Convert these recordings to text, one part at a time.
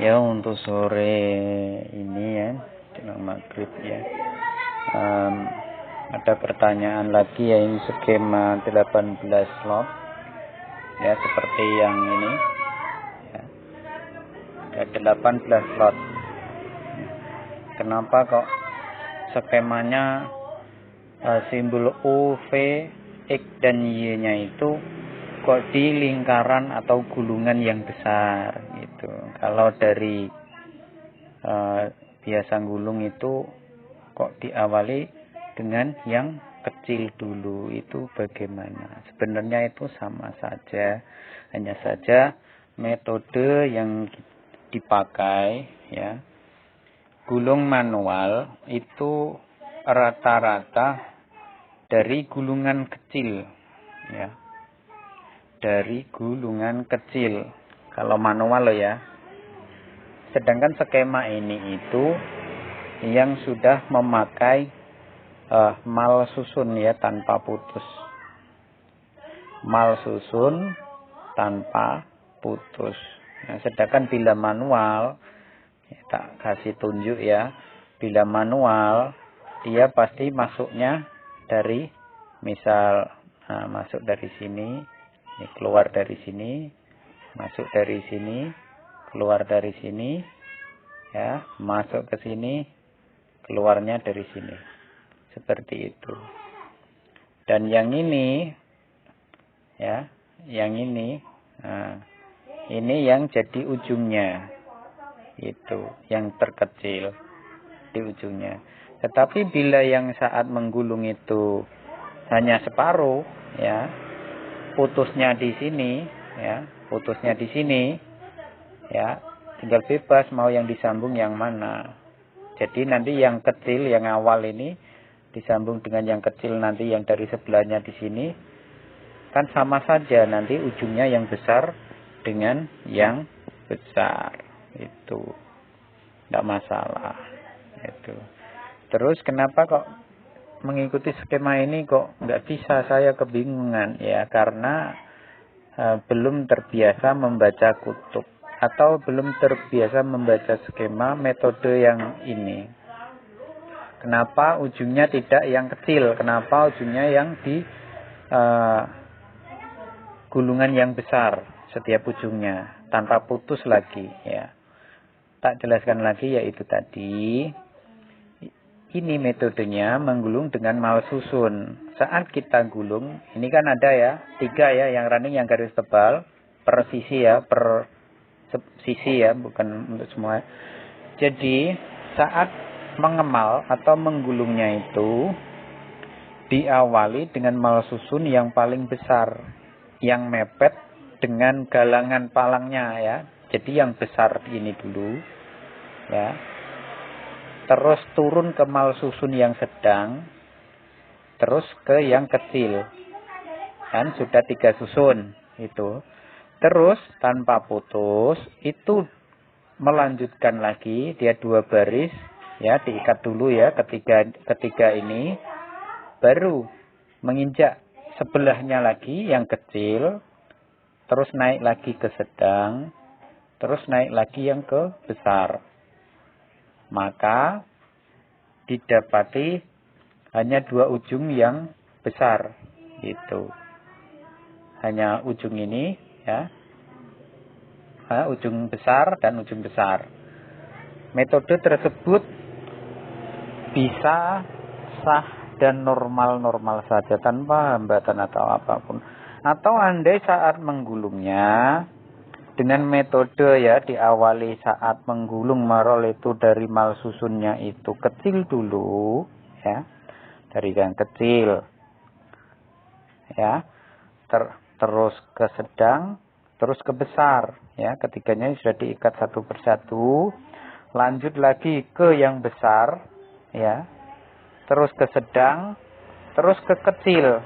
Ya, untuk sore ini ya, jelang maghrib ya. Ada pertanyaan lagi ya, ini skema 18 slot ya, seperti yang ini ya. Ada 18 slot. Kenapa kok skemanya simbol U, V, X dan Y nya itu kok di lingkaran atau gulungan yang besar gitu. Kalau dari biasa gulung itu kok diawali dengan yang kecil dulu, itu bagaimana? Sebenarnya itu sama saja, hanya saja metode yang dipakai ya. Gulung manual itu rata-rata dari gulungan kecil ya. Dari gulungan kecil kalau manual loh ya. Sedangkan skema ini itu yang sudah memakai mal susun ya, tanpa putus. Mal susun tanpa putus. Nah, sedangkan bila manual, ya, tak kasih tunjuk ya. Bila manual dia pasti masuknya dari, misal masuk dari sini, ini keluar dari sini, masuk dari sini, keluar dari sini, ya, masuk ke sini, keluarnya dari sini, seperti itu. Dan yang ini, ya, yang ini yang jadi ujungnya, itu yang terkecil di ujungnya. Tetapi bila yang saat menggulung itu hanya separuh, ya, putusnya di sini, ya, putusnya di sini, ya, tinggal bebas mau yang disambung yang mana. Jadi nanti yang kecil, yang awal ini disambung dengan yang kecil nanti yang dari sebelahnya di sini, kan sama saja nanti ujungnya yang besar dengan yang besar, itu tidak masalah. Itu. Terus kenapa kok mengikuti skema ini kok nggak bisa, saya kebingungan ya, karena belum terbiasa membaca kutub atau belum terbiasa membaca skema metode yang ini. Kenapa ujungnya tidak yang kecil? Kenapa ujungnya yang di gulungan yang besar setiap ujungnya tanpa putus lagi ya? Tak jelaskan lagi, yaitu tadi. Ini metodenya menggulung dengan mal susun. Saat kita gulung, ini kan ada ya, 3 ya, yang running, yang garis tebal, per sisi ya, per sisi ya, bukan untuk semua. Jadi, saat mengemal atau menggulungnya itu, diawali dengan mal susun yang paling besar, yang mepet dengan galangan palangnya ya. Jadi yang besar ini dulu, ya. Terus turun ke mal susun yang sedang, terus ke yang kecil. Kan sudah 3 susun itu. Terus tanpa putus itu melanjutkan lagi, dia 2 baris ya, diikat dulu ya, ketiga ini baru menginjak sebelahnya lagi yang kecil, terus naik lagi ke sedang, terus naik lagi yang ke besar. Maka didapati hanya 2 ujung yang besar, itu hanya ujung ini ya, ujung besar dan ujung besar. Metode tersebut bisa sah dan normal-normal saja tanpa hambatan atau apapun. Atau andai saat menggulungnya dengan metode ya, diawali saat menggulung marol itu dari mal susunnya itu kecil dulu ya, dari yang kecil ya, terus ke sedang, terus ke besar ya, ketiganya sudah diikat satu persatu, lanjut lagi ke yang besar ya, terus ke sedang, terus ke kecil,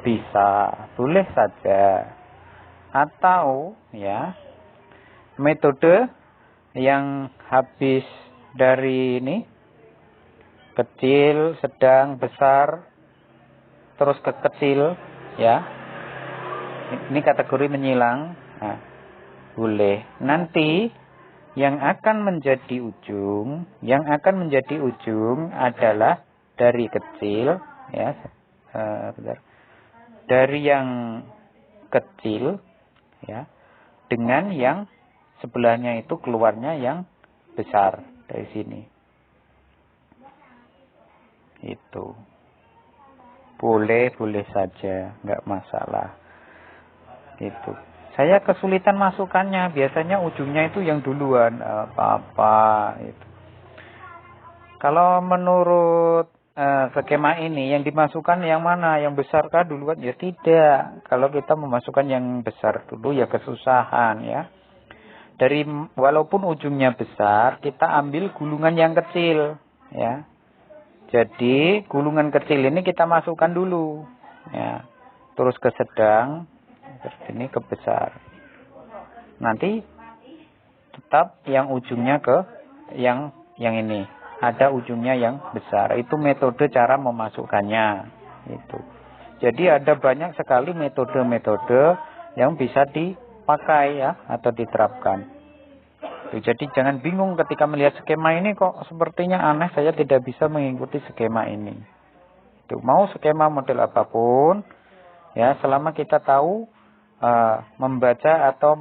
bisa, boleh saja. Atau ya, metode yang habis dari ini, kecil, sedang, besar, terus ke kecil ya, ini kategori menyilang. Nah, boleh. Nanti yang akan menjadi ujung adalah dari kecil, ya, bentar. Dari yang kecil, ya, dengan yang sebelahnya itu keluarnya yang besar dari sini. Itu boleh saja, nggak masalah. Itu. Saya kesulitan masukannya. Biasanya ujungnya itu yang duluan. Apa-apa. Itu. Kalau menurut skema ini, yang dimasukkan yang mana? Yang besar kah duluan? Ya tidak. Kalau kita memasukkan yang besar dulu, ya kesusahan, ya. Walaupun ujungnya besar, kita ambil gulungan yang kecil, ya. Jadi gulungan kecil ini kita masukkan dulu, ya. Terus ke sedang, ini ke besar. Nanti tetap yang ujungnya ke yang ini. Ada ujungnya yang besar. Itu metode cara memasukkannya. Itu. Jadi ada banyak sekali metode-metode yang bisa dipakai, ya, atau diterapkan. Jadi jangan bingung ketika melihat skema ini, kok sepertinya aneh, saya tidak bisa mengikuti skema ini. Itu. Mau skema model apapun, ya, selama kita tahu membaca atau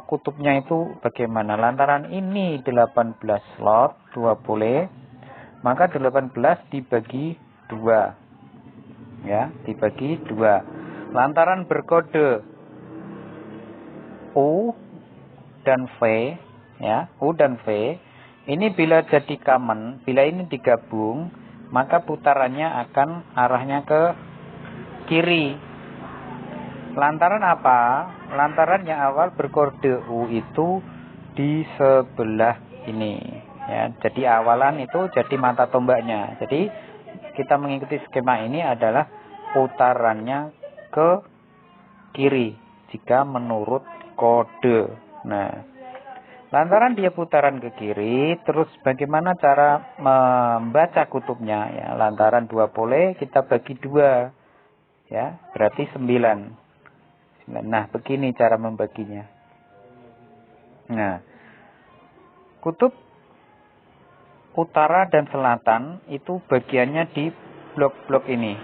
kutubnya itu bagaimana. Lantaran ini 18 slot, 20, maka 18 dibagi 2. Ya, dibagi 2. Lantaran berkode U dan V, ya, U dan V, ini bila jadi common, bila ini digabung, maka putarannya akan arahnya ke kiri. Lantaran apa? Lantaran yang awal berkode U itu di sebelah ini, ya. Jadi awalan itu jadi mata tombaknya. Jadi kita mengikuti skema ini adalah putarannya ke kiri jika menurut kode. Nah, lantaran dia putaran ke kiri, terus bagaimana cara membaca kutubnya, ya? Lantaran 20 kita bagi 2, ya, berarti 9. Nah, begini cara membaginya. Nah, kutub utara dan selatan itu bagiannya di blok-blok ini.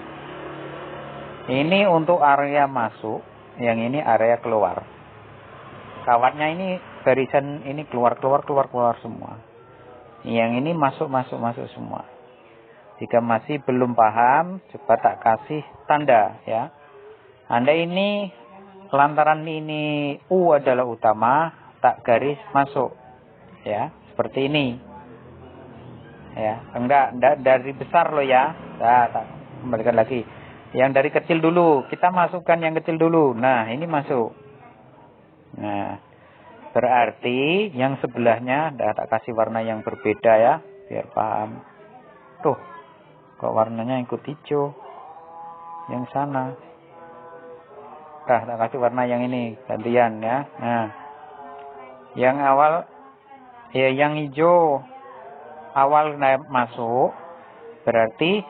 Ini untuk area masuk, yang ini area keluar. Kawatnya ini barisan ini keluar semua. Yang ini masuk semua. Jika masih belum paham, coba tak kasih tanda, ya. Anda ini lantaran ini U adalah utama, tak garis masuk, ya, seperti ini, ya. Enggak dari besar loh, ya. Tak kembalikan lagi. Yang dari kecil dulu, kita masukkan yang kecil dulu. Nah, ini masuk. Nah, berarti yang sebelahnya, tak kasih warna yang berbeda, ya, biar paham. Tuh, kok warnanya ikut hijau, yang sana. Tak kasih warna yang ini gantian, ya. Nah, yang awal, ya, yang hijau awal masuk, berarti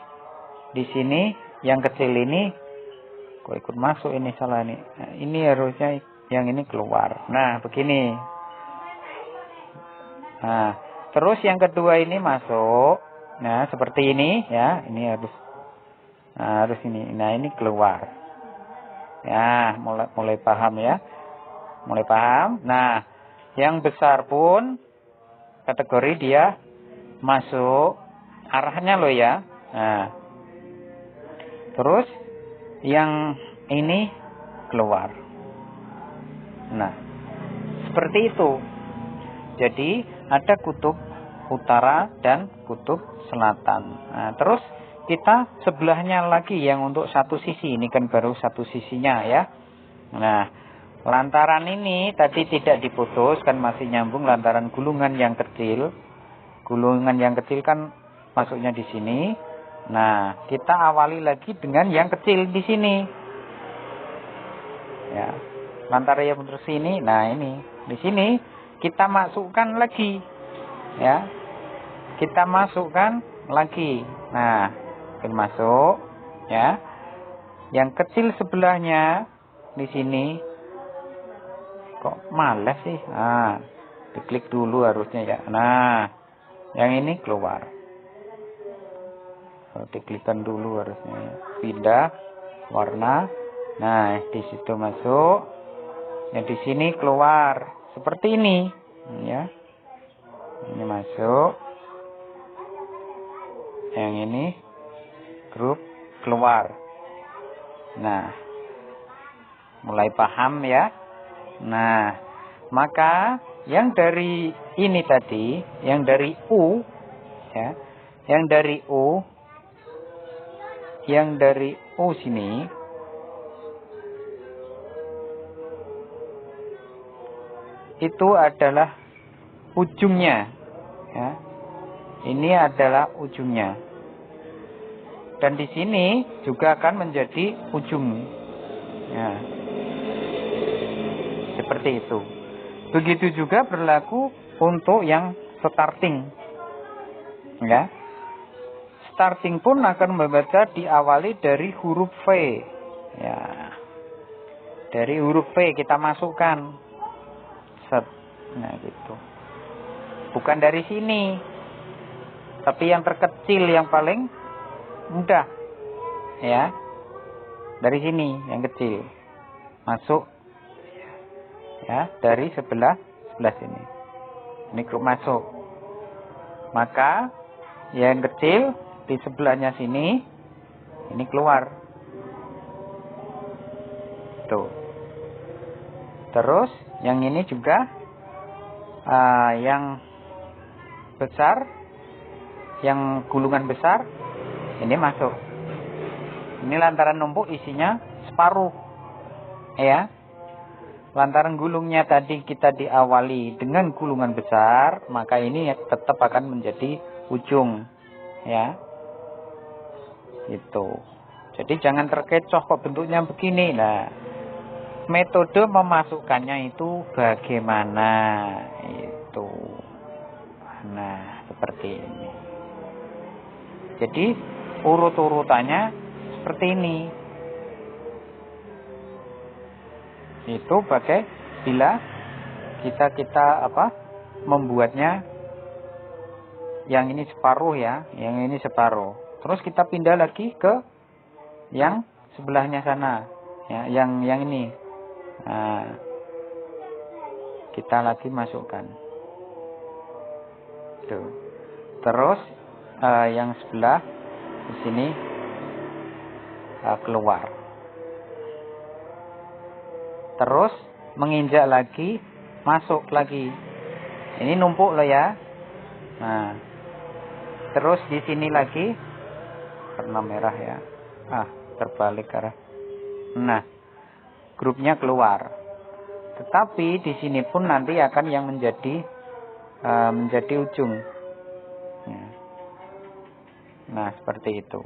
di sini yang kecil ini kok ikut masuk, ini salah nih. Nah, ini harusnya yang ini keluar. Nah, begini. Nah, terus yang kedua ini masuk. Nah, seperti ini, ya. Ini harus ini. Nah, ini keluar. Ya, mulai paham, ya. Mulai paham. Nah, yang besar pun kategori dia masuk arahnya loh, ya. Nah, terus yang ini keluar. Nah, seperti itu. Jadi ada kutub utara dan kutub selatan. Nah, terus kita sebelahnya lagi yang untuk satu sisi. Ini kan baru satu sisinya, ya. Nah, lantaran ini tadi tidak diputus, kan masih nyambung lantaran gulungan yang kecil. Gulungan yang kecil kan masuknya di sini. Nah, kita awali lagi dengan yang kecil di sini. Ya. Lantaran yang terus sini. Nah, ini di sini kita masukkan lagi. Ya. Kita masukkan lagi. Nah, masuk, ya. Yang kecil sebelahnya di sini kok males sih. Nah, Diklik dulu harusnya ya. Nah, yang ini keluar. Diklikkan dulu harusnya. Pindah warna. Nah, di situ masuk. Yang di sini keluar. Seperti ini, ya. Ini masuk. Yang ini grup keluar. Nah, mulai paham ya. Nah, maka yang dari ini tadi, yang dari U, ya, yang dari U sini, itu adalah ujungnya, ya. Ini adalah ujungnya. Dan di sini juga akan menjadi ujung. Ya. Seperti itu. Begitu juga berlaku untuk yang starting. Ya. Starting pun akan membaca diawali dari huruf V. Ya. Dari huruf V kita masukkan. Set. Nah, gitu. Bukan dari sini. Tapi yang terkecil, yang paling mudah. Ya. Dari sini, yang kecil. Masuk. Ya, dari sebelah sini. Ini grup masuk. Maka yang kecil di sebelahnya sini ini keluar. Tuh. Terus yang ini juga yang besar, yang gulungan besar ini masuk. Ini lantaran numpuk isinya separuh. Ya. Lantaran gulungnya tadi kita diawali dengan gulungan besar, maka ini tetap akan menjadi ujung. Ya. Itu. Jadi jangan terkecoh kok bentuknya begini. Nah, metode memasukkannya itu bagaimana? Itu. Nah, seperti ini. Jadi urut-urutannya seperti ini. Itu pakai bila kita membuatnya yang ini separuh ya, yang ini separuh. Terus kita pindah lagi ke yang sebelahnya sana, ya, yang ini. Nah, kita lagi masukkan. Tuh. Terus yang sebelah di sini keluar. Terus menginjak lagi, masuk lagi. Ini numpuk loh ya. Nah, terus di sini lagi warna merah ya. Terbalik arah. Nah, grupnya keluar. Tetapi di sini pun nanti akan yang menjadi ujung. Nah, seperti itu.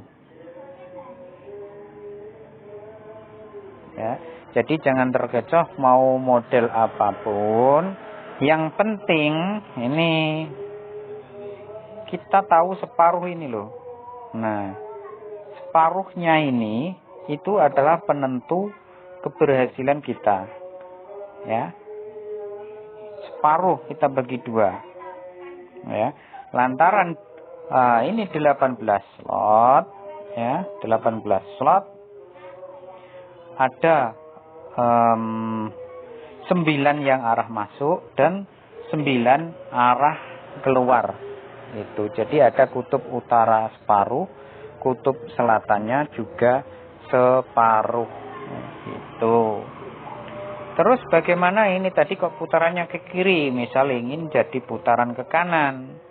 Ya. Jadi jangan terkecoh mau model apapun. Yang penting ini kita tahu separuh ini loh. Nah, separuhnya ini itu adalah penentu keberhasilan kita. Ya. Separuh kita bagi dua. Ya. Lantaran ini 18 slot, ya, 18 slot. Ada 9 yang arah masuk dan 9 arah keluar. Itu. Jadi ada kutub utara separuh, kutub selatannya juga separuh. Itu. Terus bagaimana ini tadi kok putarannya ke kiri, misal ingin jadi putaran ke kanan.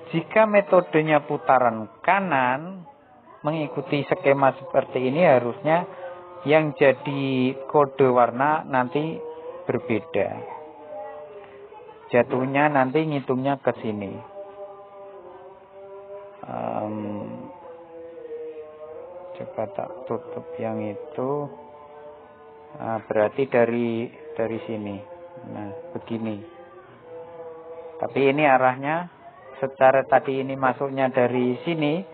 Jika metodenya putaran kanan, mengikuti skema seperti ini harusnya yang jadi kode warna nanti berbeda. Jatuhnya nanti ngitungnya ke sini. Coba tak tutup yang itu. Berarti dari sini. Nah, begini. Tapi ini arahnya secara tadi ini masuknya dari sini,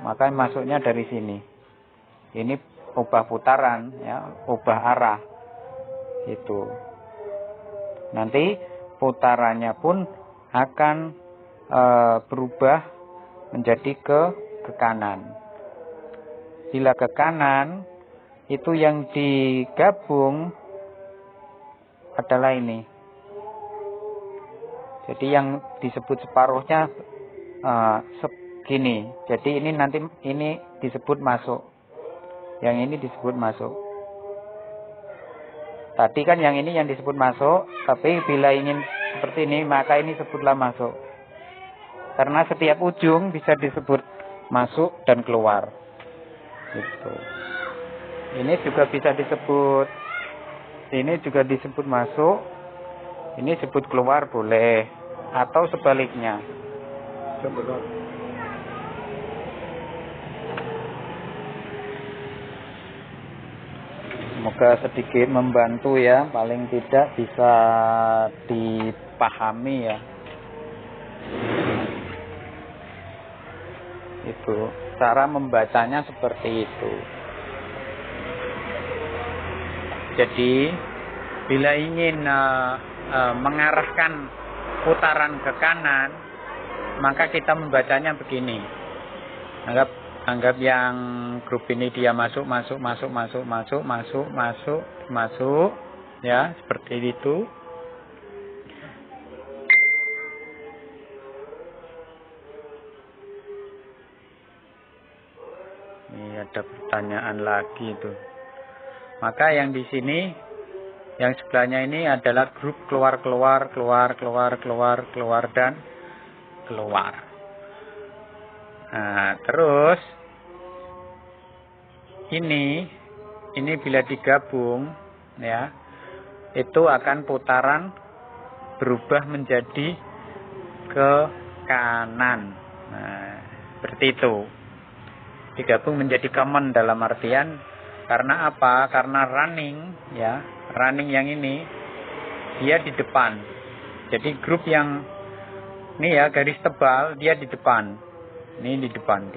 maka masuknya dari sini. Ini ubah putaran, ya, ubah arah. Itu. Nanti putarannya pun akan berubah menjadi ke kanan. Bila ke kanan, itu yang digabung adalah ini. Jadi yang disebut separuhnya segini. Jadi ini nanti ini disebut masuk. Yang ini disebut masuk. Tadi kan yang ini yang disebut masuk, tapi bila ingin seperti ini, maka ini sebutlah masuk. Karena setiap ujung bisa disebut masuk dan keluar. Gitu. Ini juga bisa disebut, ini juga disebut masuk, ini disebut keluar boleh, atau sebaliknya. Semoga sedikit membantu ya, paling tidak bisa dipahami ya. Itu cara membacanya seperti itu. Jadi bila ingin mengarahkan putaran ke kanan, maka kita membacanya begini. Anggap yang grup ini dia masuk, ya, seperti itu. Ini ada pertanyaan lagi tuh. Maka yang di sini, yang sebelahnya ini adalah grup keluar dan keluar. Nah, terus ini bila digabung ya, itu akan putaran berubah menjadi ke kanan. Nah, seperti itu. Digabung menjadi common dalam artian karena apa? Karena running ya, running yang ini dia di depan. Jadi grup yang ini ya garis tebal dia di depan. Ini di depan.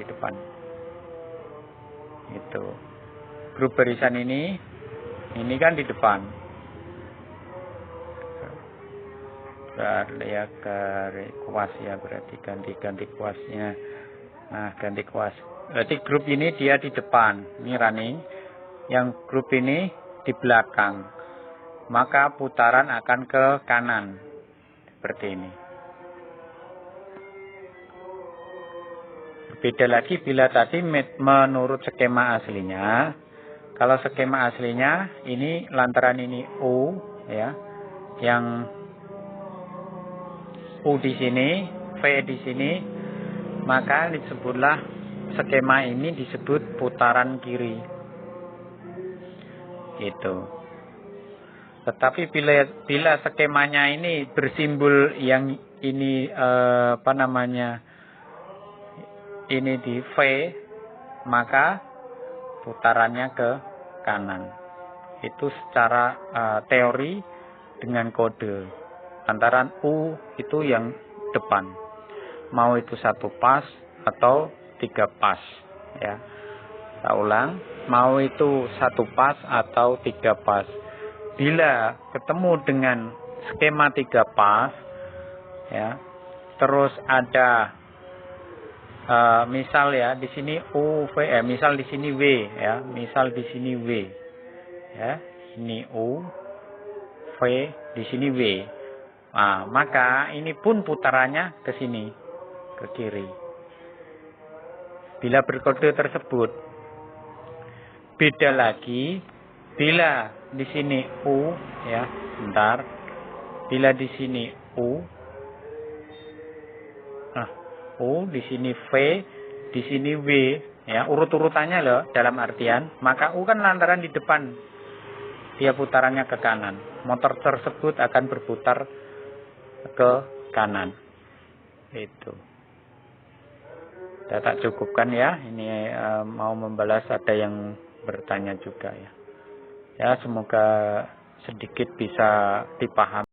Itu. Grup barisan ini kan di depan. Ya garis kuas ya, berarti ganti kuasnya. Nah, ganti kuas. Berarti grup ini dia di depan. Ini running. Yang grup ini di belakang, maka putaran akan ke kanan seperti ini. Berbeda lagi bila tadi menurut skema aslinya. Kalau skema aslinya ini lantaran ini U ya, yang U di sini, V di sini, maka disebutlah skema ini disebut putaran kiri. Gitu. Tetapi bila skemanya ini bersimbol yang ini ini di V, maka putarannya ke kanan. Itu secara teori dengan kode. Antara U itu yang depan. Mau itu 1 pas atau 3 pas ya. Kita ulang, mau itu 1 pas atau 3 pas. Bila ketemu dengan skema 3 pas, ya, terus ada misal ya di sini U, V, misal di sini W, ya, misal di sini W, ya, ini U, V, di sini W. Nah, maka ini pun putarannya ke sini, ke kiri. Bila berkode tersebut. Beda lagi bila di sini U ya, bentar. Bila di sini U, U di sini V, di sini W ya, urut-urutannya loh dalam artian, maka U kan lantaran di depan. Dia putarannya ke kanan. Motor tersebut akan berputar ke kanan. Itu. Sudah tak cukupkan ya. Ini mau membalas ada yang bertanya juga ya. Ya, semoga sedikit bisa dipahami.